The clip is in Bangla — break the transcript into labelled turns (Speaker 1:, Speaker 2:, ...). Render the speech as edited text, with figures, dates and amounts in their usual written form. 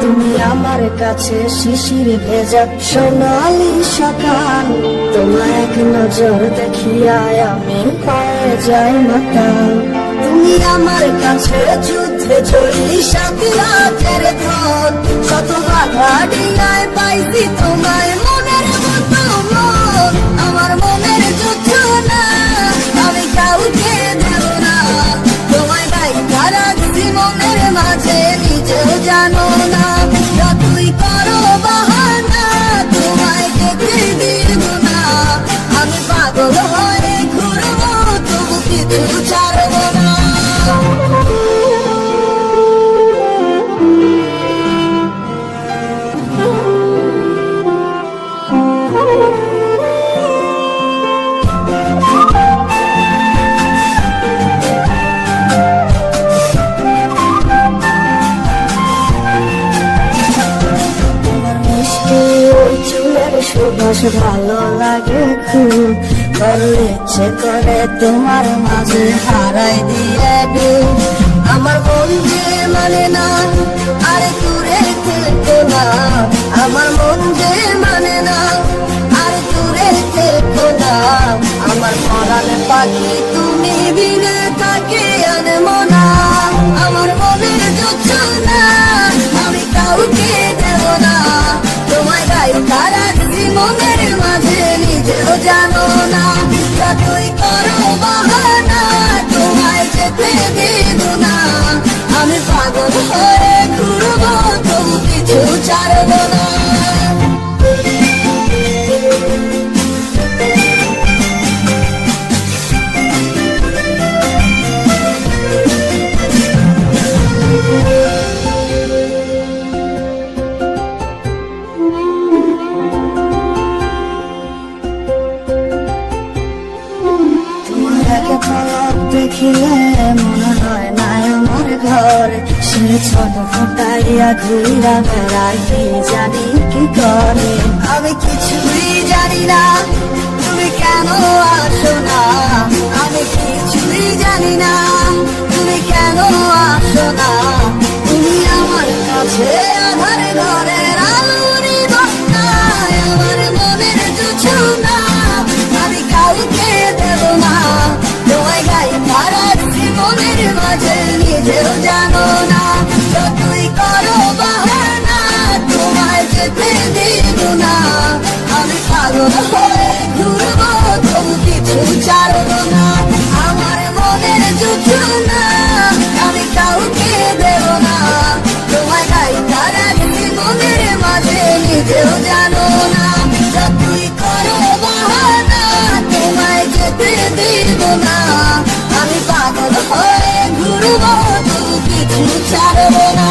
Speaker 1: তুমি আমার কাছে শিশির ভেজা সোনালি সকাল, তোমার এক নজর দেখিয়ায় আমি হয়ে যাই মাতাল। তুমি আমার কাছে যুদ্ধে জয়ী সাথী রাতের ধন, শত বাধা ডিঙায় পাইছি তোমায় মনের মতো মন। আমার মনের যুদ্ধ না আমি কাউকে দেব না, তোমায় গাইতা রাখছি মনের মাঝে নিজেও জানো না। যতই করো বাহানা তোমায় যেতে দিব না, আমি পাগল হয়ে ঘুরবো তবু কিছু ছাড়বো না। সুবাস ভালো লাগে খুব, করলে ইচ্ছে করে তোমার মাঝে হারাই দিয়ে ডুব। আমার মন যে মানে না আরে দূরে থেকো না, আমার মন যে মানে না আরে দূরে থেকো না। আমার পরাণ পাখি তুমি বিনে তাকে আনবো না, আমার মনের যুদ্ধ না আমি কাউকে দেব না। তোমায় গাইতা রাখছি মনের মাঝে নিজেও জানো না, যতই করো বাহানা তোমায় যেতে দিব না। আমি পাগল হয়ে ঘুরবো তবু কিছু ছাড়বো না। দেখিলে মনে হয় না আমার ঘর, সে ছোট ফুটাইয়া ঘুরিয়া বেড়াই কি জানি কি করে। আমি কিছুই জানি না তুমি কেন আসো না, আমি কিছুই জানি না তুমি কেন আসো না। তুমি আমার কাছে আধার ঘরের আলোরই বন্যায়, আমার মনের কিছু না আমি কাউকে দেব না। তোমায় গাইতা রাখছি মনের মাঝে নিজেও জানো না, যতই করো বাহানা তোমায় যেতে দিব না। আমি পাগল হয়ে ঘুরবো তবু কিছু ছাড়বো না, আমার মনের যুদ্ধ না আমি কাউকে দেব না। তোমায় গাইতা রাখছি মনের মাঝে নিজেও জানো না, যতই করো বাহানা তোমায় যেতে দিব না। আমি পাগল হয়ে ঘুরবো তবু কিছু ছাড়বো না।